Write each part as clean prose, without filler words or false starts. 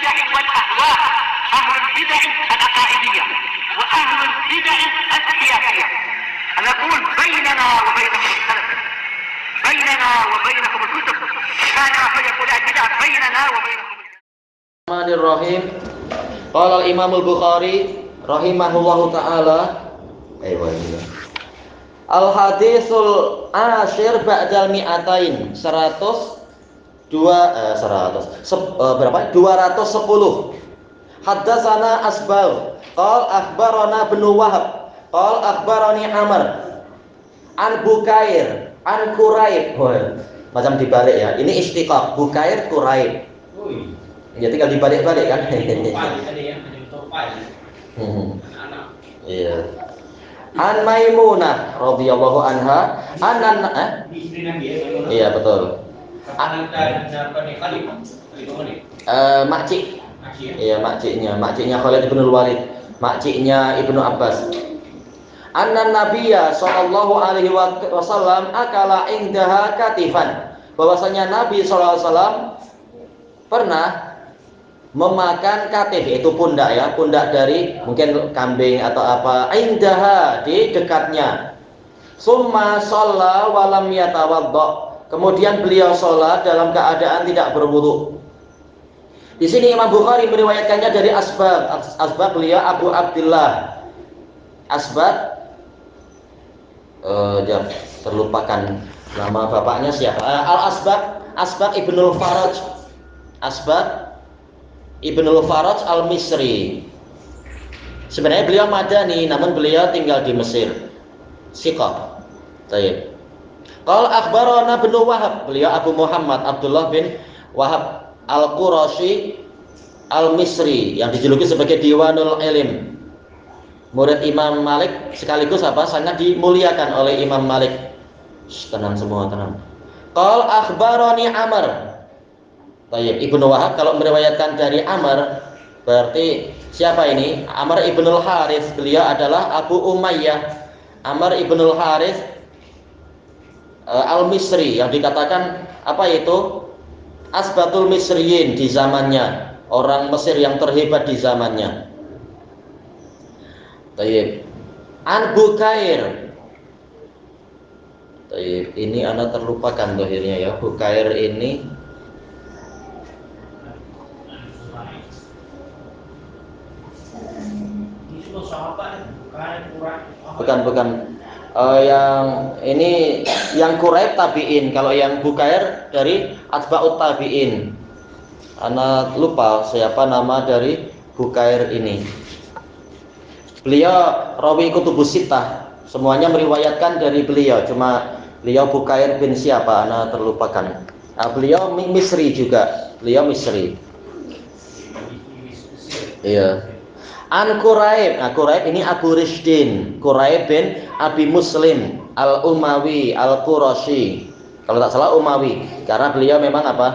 البدع والأهواء، أهل البدع العقائدية وأهل البدع السياسية. نقول بيننا وبينكم السلف، بيننا وبينكم الكتب، كان فيقول البدع بيننا وبينكم. Bismillahirrahmanirrahim. Qala al-Imam al-Bukhari rahimahullahu taala. Al-hadisul asyir ba'dal mi'atain 210. Haddatsana Asbagh qala akhbarana Ibnu Wahab qala akhbarani Amr an Bukair an Quraib. Macam dibalik ya. Ini istiqaq, Bukair Quraib. Ya tinggal dibalik-balik kan. Iya. An Maimunah radhiyallahu anha iya betul. Makcik. Iya makciknya Khalid bin Walid, makciknya Ibnu Abbas. Anna Nabiyya sallallahu alaihi wasallam akala indaha katifan. Bahwasanya Nabi sallallahu alaihi wasallam pernah memakan katif, itu pundak ya, pundak dari mungkin kambing atau apa, indaha di dekatnya. Summa shalla wa lam yatawadda. Kemudian beliau sholat dalam keadaan tidak berwudu. Di sini Imam Bukhari meriwayatkannya dari Asbagh. Asbagh beliau Abu Abdullah. Asbagh terlupakan nama bapaknya siapa? Asbagh Ibnul Faraj. Asbagh Ibnul Faraj al-Misri. Sebenarnya beliau Madani, namun beliau tinggal di Mesir. Siqah. Baik. Qala akhbarana Ibnu Wahab, beliau Abu Muhammad Abdullah bin Wahab al-Qurashi al-Misri yang dijuluki sebagai Diwanul Ilm. Murid Imam Malik sekaligus sangat dimuliakan oleh Imam Malik. Tenang semua, tenang. Qala akhbarani Amr. Baik, Ibnu Wahab kalau meriwayatkan dari Amr, berarti siapa ini? Amr ibnul Harith, beliau adalah Abu Umayyah. Amr ibnul Harith al-Misri, yang dikatakan apa itu? Asbatul Misriyin di zamannya, orang Mesir yang terhebat di zamannya. Baik. An Bukair. Baik, ini ana terlupakan akhirnya ya. Bukair ini bukan. Yang ini yang Quraib tabi'in, kalau yang Bukair dari atba'ut tabi'in. Ana lupa siapa nama dari Bukair ini. Beliau rawi kutubus sittah, semuanya meriwayatkan dari beliau, cuma beliau Bukair bin siapa ana terlupakan. Beliau Misri juga, beliau Misri. Iya. An Quraib. Nah, Quraib ini Abu Rishdin, Quraib bin Abi Muslim al-Umawi al-Qurashi. Kalau tak salah Umawi, karena beliau memang apa?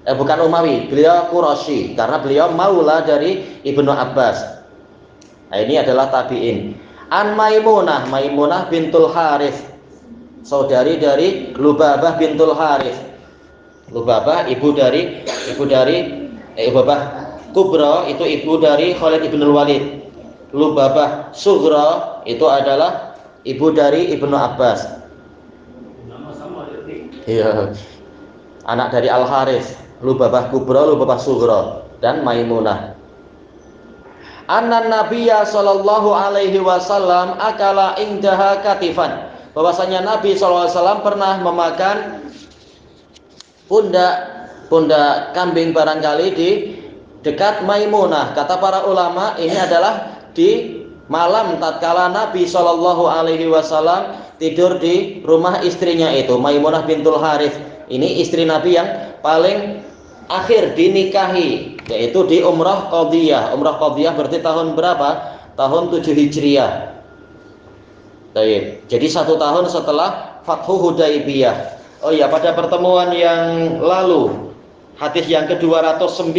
Bukan Umawi, beliau Qurashi karena beliau maula dari Ibnu Abbas. Nah, ini adalah tabi'in. An Maimunah bintul Harith, saudari dari Lubabah bintul Harith. Lubabah ibu dari Lubabah Kubra itu ibu dari Khalid ibn Walid. Lubabah Sughra itu adalah ibu dari Ibnu Abbas. Nama sama iya. Anak dari Al Harith. Lubabah Kubra, Lubabah Sughra dan Maimunah. Anna Nabiyya sallallahu alaihi wasallam akala indaha katifan. Bahwasanya Nabi sallallahu alaihi wasallam pernah memakan pundak kambing barangkali di dekat Maimunah. Kata para ulama ini adalah di malam tatkala Nabi Shallallahu Alaihi Wasallam tidur di rumah istrinya itu Maimunah bintul Harith. Ini istri Nabi yang paling akhir dinikahi, yaitu di Umrah Qadiyah. Umrah Qadiyah berarti tahun berapa? Tahun 7 Hijriah. Baik. Jadi 1 tahun setelah Fathu Hudaybiyah. Oh iya, pada pertemuan yang lalu hadis yang ke-209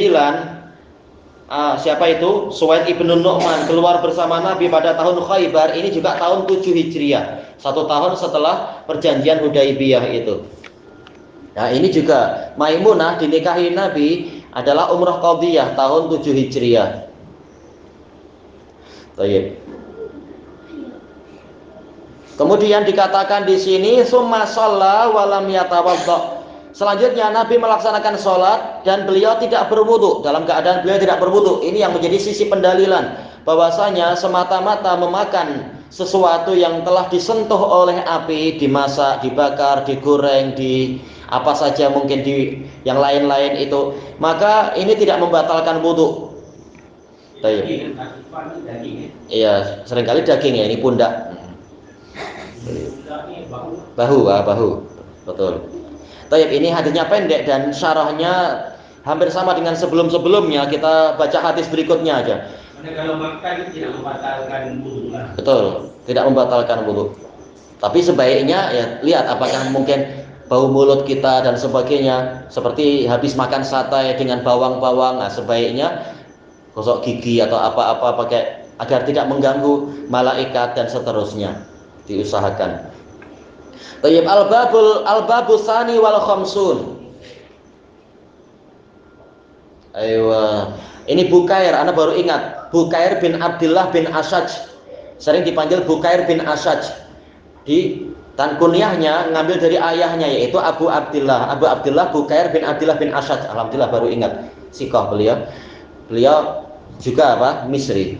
siapa itu? Suwaid ibnu Nu'man keluar bersama Nabi pada tahun Khaybar. Ini juga tahun 7 Hijriah, 1 tahun setelah perjanjian Hudaybiyah itu. Nah, ini juga Maimunah dinikahi Nabi adalah umrah qadiyah tahun 7 Hijriah. Baik. Kemudian dikatakan di sini summa shalla wa lam yatawadda. Selanjutnya Nabi melaksanakan sholat dan beliau tidak berwudu. Dalam keadaan beliau tidak berwudu. Ini yang menjadi sisi pendalilan bahwasanya semata-mata memakan sesuatu yang telah disentuh oleh api, dimasak, dibakar, digoreng, di apa saja mungkin di yang lain-lain itu, maka ini tidak membatalkan wudu. Iya, seringkali daging ya, ini pundak. Bahu, betul. Taib, ini hadisnya pendek dan syarahnya hampir sama dengan sebelum-sebelumnya. Kita baca hadis berikutnya aja. Kalau makan tidak membatalkan wudu. Betul, tidak membatalkan wudu. Tapi sebaiknya ya lihat apakah mungkin bau mulut kita dan sebagainya, seperti habis makan sate dengan bawang-bawang. Nah, sebaiknya gosok gigi atau apa-apa pakai agar tidak mengganggu malaikat dan seterusnya. Diusahakan. Tayyib, al-babus tsani wal khamsun. Aywa. Ini Bukair, Anda baru ingat. Bukair bin Abdullah bin Ashaj. Sering dipanggil Bukair bin Ashaj. Dan kunyahnya ngambil dari ayahnya, yaitu Abu Abdullah. Abu Abdullah Bukair bin Abdullah bin Ashaj. Alhamdulillah baru ingat. Sikoh beliau. Beliau juga apa? Misri.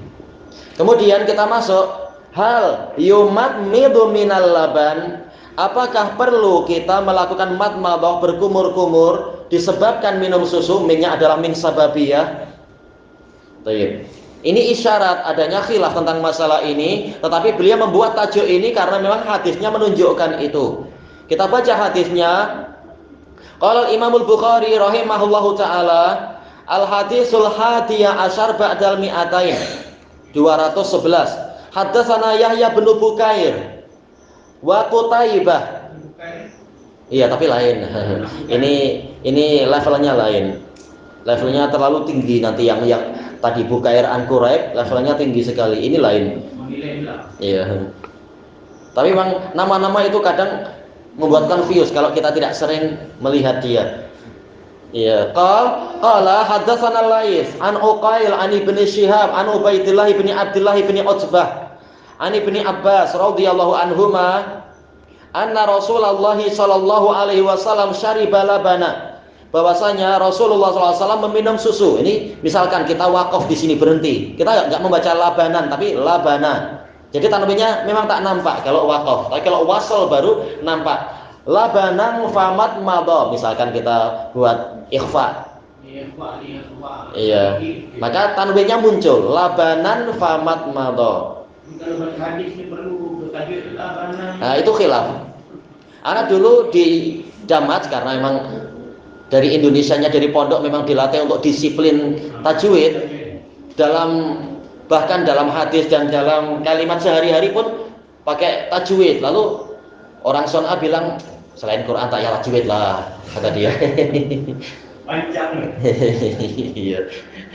Kemudian kita masuk hal yumat midu minal laban. Apakah perlu kita melakukan madmadah, berkumur-kumur disebabkan minum susu? Minyak adalah min sababiyah. Baik. Ini isyarat adanya khilaf tentang masalah ini, tetapi beliau membuat tajuk ini karena memang hadisnya menunjukkan itu. Kita baca hadisnya. Qala Imamul Bukhari rahimahullahu taala, al hadisul hadiyah asyar ba'dal mi'atain. 211. Haddatsana Yahya bin Bukair wa Qutaibah. Iya, tapi lain. Ini levelnya lain. Levelnya terlalu tinggi nanti yang tadi Bukair an Quraib levelnya tinggi sekali. Ini lain. Iya. Tapi memang nama-nama itu kadang membuat confuse kalau kita tidak sering melihat dia. Iya. Qala haddatsana Laits an Uqail an Ibnu Syihab an Ubaidillah bin Abdullah bin Utsbah an Ibnu Abbas radhiyallahu anhuma anna Rasulullah sallallahu alaihi wasallam syariba labana, bahwasanya Rasulullah SAW meminum susu. Ini misalkan kita wakaf di sini berhenti, kita nggak membaca labanan tapi labana. Jadi tanwinnya memang tak nampak kalau wakaf, tapi kalau wasal baru nampak. Labanan famat madha, misalkan kita buat ikhfa. Iya. Maka tanwinnya muncul labanan famat madha. Kalau baca hadis ini perlu bertajuk labanan. Nah, itu khilaf. Anak dulu di Damat karena memang dari Indonesianya dari pondok memang dilatih untuk disiplin tajwid bahkan dalam hadis dan dalam kalimat sehari-hari pun pakai tajwid. Lalu orang Son'a bilang selain Quran tak ya tajwid lah, kata dia. Panjang. Iya.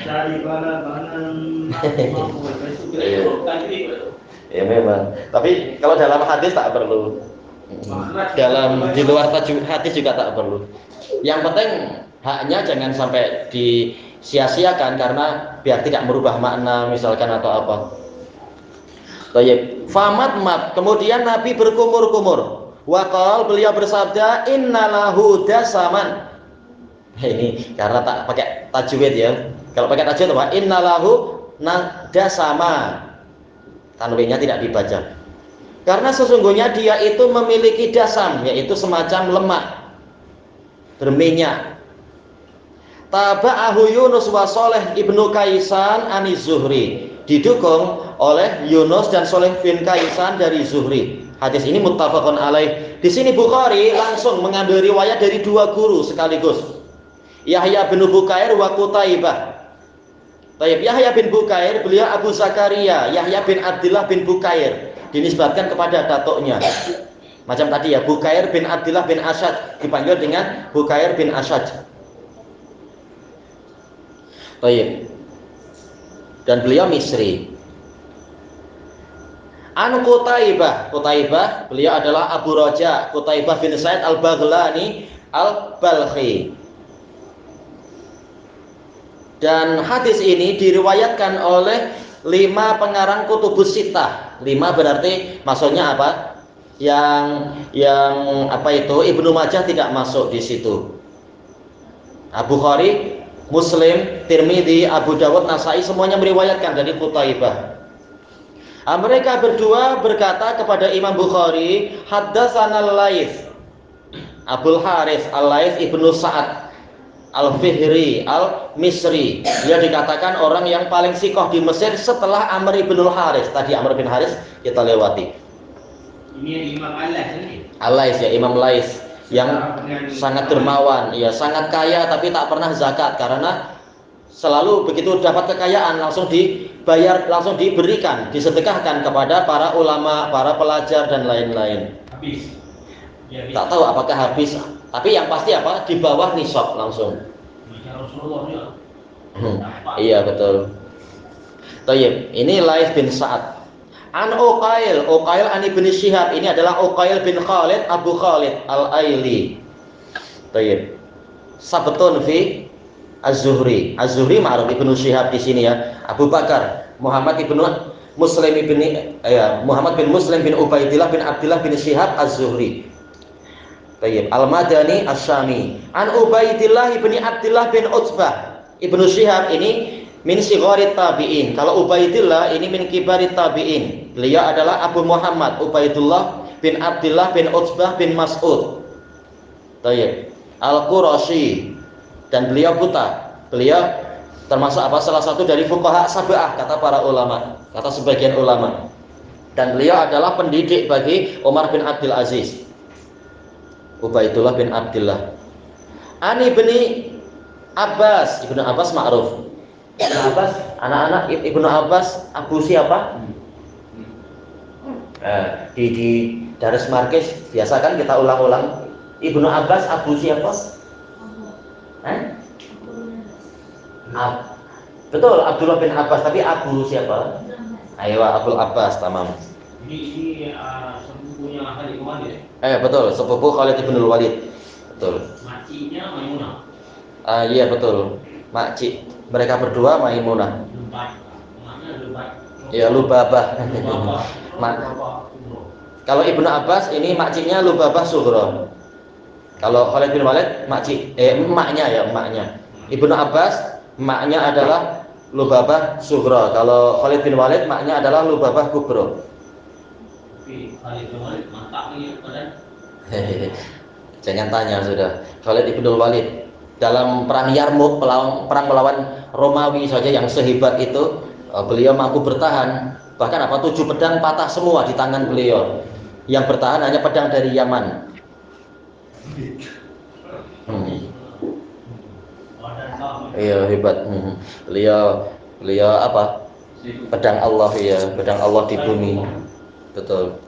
Dari labanan Ya memang. Tapi kalau dalam hadis tak perlu. Di luar tajwid hadis juga tak perlu. Yang penting haknya jangan sampai disia-siakan karena biar tidak merubah makna misalkan atau apa. Baik, famat mat. Kemudian Nabi berkumur-kumur. Waqal, beliau bersabda, innalahu dasaman. Ini karena tak pakai tajwid ya. Kalau pakai tajwid apa? Innalahu dasama. Tanwinnya tidak dibaca. Karena sesungguhnya dia itu memiliki dasam, yaitu semacam lemak berminyak. Taba'ahu Yunus wa Saleh ibnu Kaisan ani Zuhri, didukung oleh Yunus dan Saleh bin Kaisan dari Zuhri. Hadis ini muttafaqun alaih. Di sini Bukhari langsung mengambil riwayat dari dua guru sekaligus, Yahya bin Bukair wa Qutaibah. Baik, Yahya bin Bukair beliau Abu Zakaria, Yahya bin Abdullah bin Bukair, dinisbatkan kepada datuknya. Macam tadi ya, Bukair bin Abdullah bin Ashaj dipanggil dengan Bukair bin Ashaj. Baik. Dan beliau Misri. An Qutaibah, beliau adalah Abu Raja, Qutaibah bin Sa'id al-Baghlani Al-Balkhi. Dan hadis ini diriwayatkan oleh 5 pengarang kutubus sittah. 5 berarti maksudnya apa? Yang apa itu? Ibnu Majah tidak masuk di situ. Bukhari, Muslim, Tirmidzi, Abu Dawud, Nasai semuanya meriwayatkan dari Qutaibah. Mereka berdua berkata kepada Imam Bukhari, haddatsana Al-Laits, Abdul Harits Al-Laits ibnu Sa'ad Al-Fihri Al-Misri. Dia dikatakan orang yang paling sikoh di Mesir setelah Amr ibn Al-Haris. Tadi Amr bin Haris kita lewati. Ini Imam Al-Lais ini. Al-Lais ya, Imam Lais yang sangat dermawan, ya sangat kaya tapi tak pernah zakat karena selalu begitu dapat kekayaan langsung dibayar, langsung diberikan, disedekahkan kepada para ulama, para pelajar dan lain-lain. Habis. Ya, Tak tahu apakah habis, tapi yang pasti apa? Di bawah nisab langsung. Rasulullah juga. Iya betul. Tayyib, ini Laits bin Sa'ad. An Uqail an Ibnu Syihab, ini adalah Uqail bin Khalid Abu Khalid Al-Aili. Tayyib. Sabtun fi Az-Zuhri. Az-Zuhri ma'ruf Ibnu Syihab di sini ya. Abu Bakar Muhammad bin Muslim bin Ubaidillah bin Abdullah bin Syihab Az-Zuhri. Tayyib. Al-Madani Asy-Syami. An Ubaidillah bin Abdullah bin Utsbah. Ibnu Syihab ini min sigharit tabi'in. Kalau Ubaidillah ini min kibarit tabi'in. Beliau adalah Abu Muhammad Ubaidullah bin Abdullah bin Utsbah bin Mas'ud. Tayyib. Al-Qurashi, dan beliau buta. Beliau termasuk apa? Salah satu dari fuqaha sab'ah kata para ulama, kata sebagian ulama. Dan beliau adalah pendidik bagi Umar bin Abdul Aziz. Ubaidullah bin Abdullah. Ani bin Abbas, Ibnu Abbas ma'ruf. Ibnu Abbas, anak-anak Ibnu Abbas, Abu siapa? Di Daris Markis biasa kan kita ulang-ulang. Ibnu Abbas, Abu siapa? Betul, Abdullah bin Abbas, tapi Abu siapa? Ayo, Abdul Abbas, tamam. Ini sepupunya Khalid bin Walid. Betul, sepupu Khalid bin Walid. Betul. Macinya Maimunah. Iya betul, makcik. Mereka berdua Maimunah. Lebat. Mana lebat? Ya Lubabah. Kalau Ibnu Abbas ini makciknya Lubabah Sughra. Kalau Khalid bin Walid emaknya. Ibnu Abbas emaknya adalah Lubabah Sughra. Kalau Khalid bin Walid emaknya adalah Lubabah Kubra. Tapi Khalid bin Walid mantap ini badan. Jangan tanya sudah. Khalid bin Walid dalam perang Yarmuk, perang melawan Romawi saja yang sehebat itu, beliau mampu bertahan. Bahkan 7 pedang patah semua di tangan beliau. Yang bertahan hanya pedang dari Yaman. Iya hebat. Beliau apa? Pedang Allah ya, pedang Allah di bumi. Betul.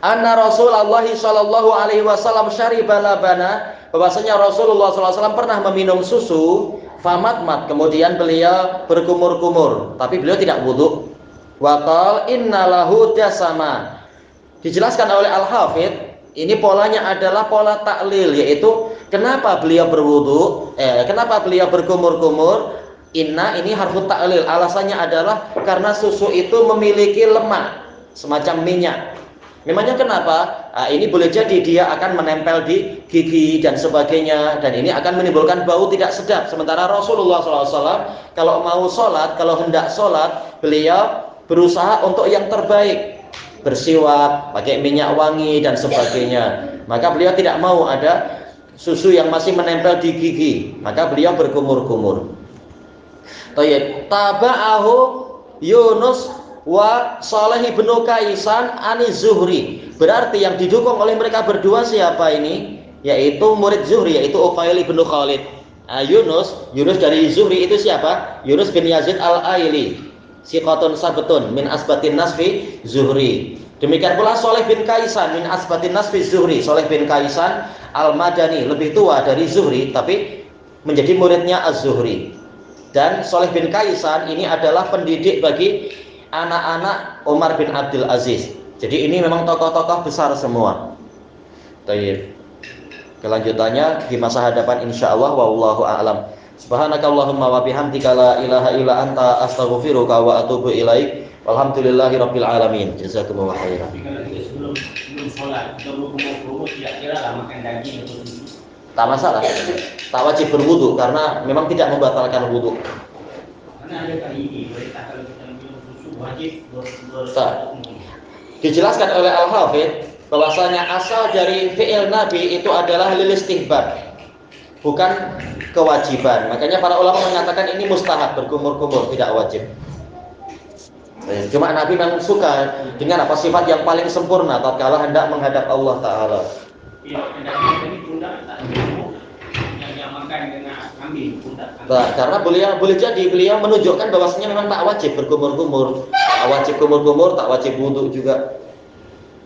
Anna Rasulullah sallallahu alaihi wasallam syariba labana, bahwasanya Rasulullah sallallahu alaihi wasallam pernah meminum susu, famatmat, kemudian beliau berkumur-kumur, tapi beliau tidak wudu. Wa qala innalahu dasama. Dijelaskan oleh Al-Hafidz, ini polanya adalah pola taklil, yaitu kenapa beliau berwudu, kenapa beliau berkumur-kumur? Inna ini harfu taklil, alasannya adalah karena susu itu memiliki lemak semacam minyak. Memangnya kenapa? Ini boleh jadi dia akan menempel di gigi dan sebagainya, dan ini akan menimbulkan bau tidak sedap. Sementara Rasulullah SAW kalau mau sholat, kalau hendak sholat, beliau berusaha untuk yang terbaik, bersiwak, pakai minyak wangi dan sebagainya. Maka beliau tidak mau ada susu yang masih menempel di gigi, maka beliau berkumur-kumur. Taba'ahu Yunus wa Saleh bin Kaisan ani Zuhri. Berarti yang didukung oleh mereka berdua siapa ini? Yaitu murid Zuhri, yaitu Uqail bin Khalid. Yunus dari Zuhri itu siapa? Yunus bin Yazid Al-Aili. Siqatun sabtun min asbatin nasfi Zuhri. Demikian pula Saleh bin Kaisan min asbatin nasfi Zuhri. Saleh bin Kaisan Al-Madani, lebih tua dari Zuhri tapi menjadi muridnya Az-Zuhri. Dan Saleh bin Kaisan ini adalah pendidik bagi anak-anak Umar bin Abdul Aziz. Jadi ini memang tokoh-tokoh besar semua. Tayyib. Kelanjutannya di masa hadapan insyaallah, wallahu a'lam. Subhanakallahumma wa bihamdika la ilaha illa anta astaghfiruka wa atubu ilaik. Walhamdulillahirabbil alamin. Jazakumullahu khairan. Tapi kalau kita sebelum sholat kita berkumur-kumur kira-kira lah makan daging atau susu. Tak masalah. Tak wajib berwudu karena memang tidak membatalkan wudu. Karena ada kali ini perintah kalau kita minum susu wajib Tak. Dijelaskan oleh Al-Hafidz bahwasanya asal dari fi'il Nabi itu adalah lil istihbab, bukan kewajiban. Makanya para ulama mengatakan ini mustahab, berkumur-kumur, tidak wajib. Cuma Nabi memang suka dengan apa sifat yang paling sempurna tatkala hendak menghadap Allah Ta'ala. Iya, daging ini tunda tak cukup yang makan dengan kambing tunda. Nah, karena beliau menunjukkan bahwasanya memang tak wajib berkumur-kumur, tak wajib kumur-kumur, tak wajib wudu juga.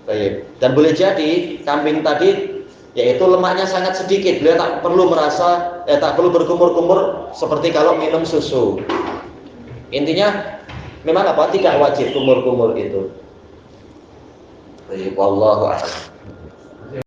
Baik. Dan boleh jadi kambing tadi yaitu lemaknya sangat sedikit, beliau tak perlu tak perlu berkumur-kumur seperti kalau minum susu. Intinya memang apa, tidak wajib kumur-kumur itu. Baik, wallahu a'lam.